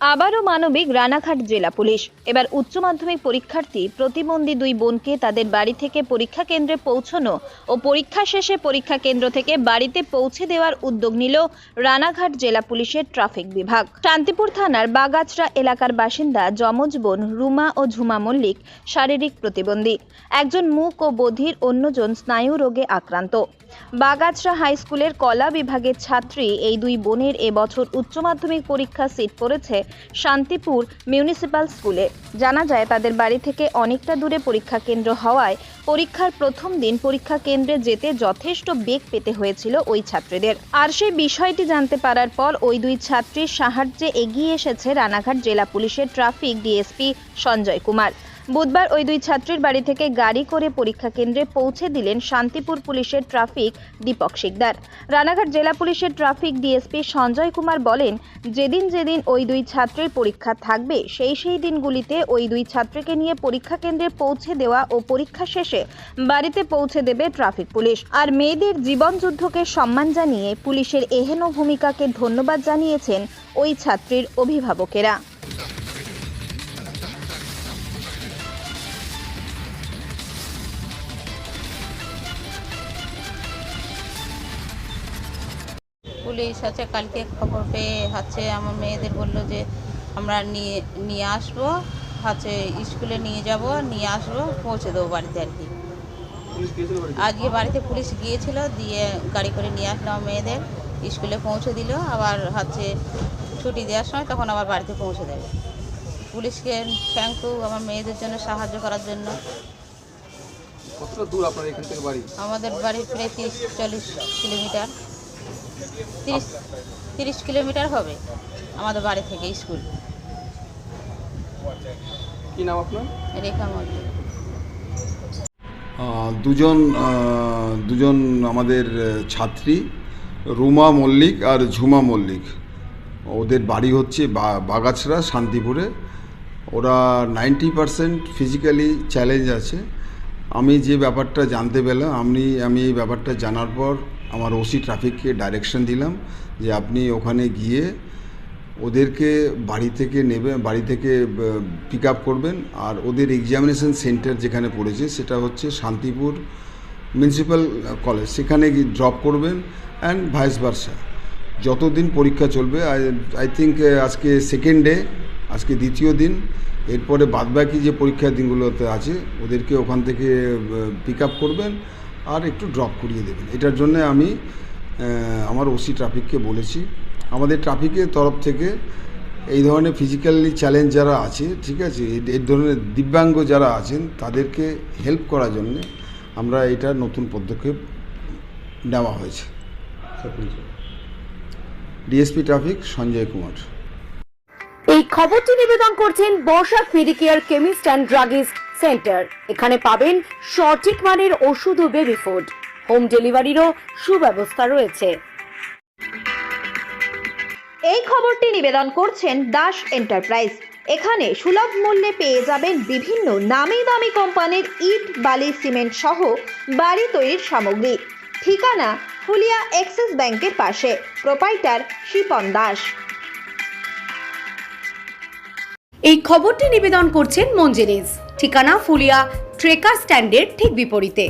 আবারও মানবিক রানাঘাট জেলা পুলিশ। এবার উচ্চ মাধ্যমিক পরীক্ষার্থী প্রতিবন্ধী দুই বোনকে তাদের বাড়ি থেকে পরীক্ষা কেন্দ্রে পৌঁছানো ও পরীক্ষা শেষে পরীক্ষা কেন্দ্র থেকে বাড়িতে পৌঁছে দেওয়ার উদ্যোগ নিল রানাঘাট জেলা পুলিশের ট্রাফিক বিভাগ। শান্তিপুর থানার বাগাছড়া এলাকার বাসিন্দা যমজ বোন রুমা ও ঝুমা মল্লিক শারীরিক প্রতিবন্ধী, একজন মুখ ও বধির, অন্যজন স্নায়ু রোগে আক্রান্ত। বাগাছড়া হাই স্কুলের কলা বিভাগের ছাত্রী এই দুই বোনের এবছর উচ্চ মাধ্যমিক পরীক্ষা সিট পড়েছে শান্তিপুর মিউনিসিপ্যাল স্কুলে। জানা যায় তাদের বাড়ি থেকে অনেকটা দূরে পরীক্ষা কেন্দ্র হওয়ায় পরীক্ষার প্রথম দিন পরীক্ষা কেন্দ্রে যেতে যথেষ্ট বেগ পেতে হয়েছিল ওই ছাত্রীদের। আর সেই বিষয়টি জানতে পারার পর ওই দুই ছাত্রীর সাহায্যে এগিয়ে এসেছে রানাঘাট জেলা পুলিশের ট্রাফিক ডিএসপি সঞ্জয় কুমার। বুধবার ওই দুই ছাত্রীর বাড়ি থেকে গাড়ি করে পরীক্ষা কেন্দ্রে পৌঁছে দিলেন শান্তিপুর পুলিশের ট্রাফিক দীপক শিকদার। রানাঘাট জেলা পুলিশের ট্রাফিক ডিএসপি সঞ্জয় কুমার বলেন, যেদিন যেদিন ওই দুই ছাত্রীর পরীক্ষা থাকবে সেই দিনগুলিতে ওই দুই ছাত্রীকে নিয়ে পরীক্ষা কেন্দ্রে পৌঁছে দেওয়া ও পরীক্ষা শেষে বাড়িতে পৌঁছে দেবে ট্রাফিক পুলিশ। আর মেয়েদের জীবন যুদ্ধকে সম্মান জানিয়ে পুলিশের এহেন ভূমিকাকে ধন্যবাদ জানিয়েছেন ওই ছাত্রীর অভিভাবকেরা। পুলিশ আছে কালকে খবর পেয়ে আমার মেয়েদের বললো যে আমরা নিয়ে আসবো, স্কুলে নিয়ে যাব, নিয়ে আসবো, পৌঁছে দেবো বাড়িতে আর কি। আজকে বাড়িতে পুলিশ গিয়েছিল, দিয়ে গাড়ি করে নিয়ে আসলাম মেয়েদের, স্কুলে পৌঁছে দিল। আবার ছুটি দেওয়ার সময় তখন আবার বাড়িতে পৌঁছে দেবে। পুলিশকে থ্যাংক ইউ আমার মেয়েদের জন্য সাহায্য করার জন্য। কতটা দূর আপনার এখান থেকে বাড়ি? আমাদের বাড়ি প্রায় 30-40 কিলোমিটার, 30 কিলোমিটার হবে আমাদের বাড়ি থেকে স্কুল। কি নাম আপনার? রেখা মল্লিক। দুজন আমাদের ছাত্রী রুমা মল্লিক আর ঝুমা মল্লিক, ওদের বাড়ি হচ্ছে বাগাছড়া শান্তিপুরে। ওরা 90% ফিজিক্যালি চ্যালেঞ্জ আছে। আমি যে ব্যাপারটা জানতে পেলাম, আমি এই ব্যাপারটা জানার পর আমার ওসি ট্রাফিককে ডাইরেকশন দিলাম যে আপনি ওখানে গিয়ে ওদেরকে বাড়ি থেকে পিক আপ করবেন। আর ওদের এক্সামিনেশন সেন্টার যেখানে পড়েছে সেটা হচ্ছে শান্তিপুর মিউনিসিপ্যাল কলেজ, সেখানে গিয়ে ড্রপ করবেন অ্যান্ড ভাইস ভার্সা। যতদিন পরীক্ষা চলবে, আই থিঙ্ক আজকে সেকেন্ড ডে, আজকে দ্বিতীয় দিন, এরপরে বাদবাকি যে পরীক্ষার দিনগুলোতে আছে ওদেরকে ওখান থেকে পিক আপ করবেন আর একটু ড্রপ করিয়ে দেবেন। এটার জন্য আমি আমার ওসি ট্রাফিককে বলেছি। আমাদের ট্রাফিকের তরফ থেকে এই ধরনের ফিজিক্যালি চ্যালেঞ্জ যারা আছে, ঠিক আছে, এই ধরনের দিব্যাঙ্গ যারা আছেন তাদেরকে হেল্প করার জন্য আমরা এটা নতুন পদক্ষেপ নেওয়া হয়েছে। DSP traffic Sanjay Kumar. এই খবরটি নিবেদন করছেন Barsha medicare chemist and druggist centre. এখানে পাবেন সঠিক মানের ওষুধ ও বেবি ফুড। হোম ডেলিভারিরও সুব্যবস্থা রয়েছে। এই খবরটি নিবেদন করছেন দাস এন্টারপ্রাইজ। এখানে সুলভ মূল্যে পেয়ে যাবেন বিভিন্ন নামি দামি কোম্পানির ইট, বালি, সিমেন্ট সহ বাড়ি তৈরির সামগ্রী। ঠিকানা ফুলিয়া এক্সিস ব্যাংকের পাশে। প্রোপাইটার শিপন দাস। এই খবরটি নিবেদন করছেন মঞ্জেরিজ। ঠিকানা ফুলিয়া ট্রেকার স্ট্যান্ডের ঠিক বিপরীতে।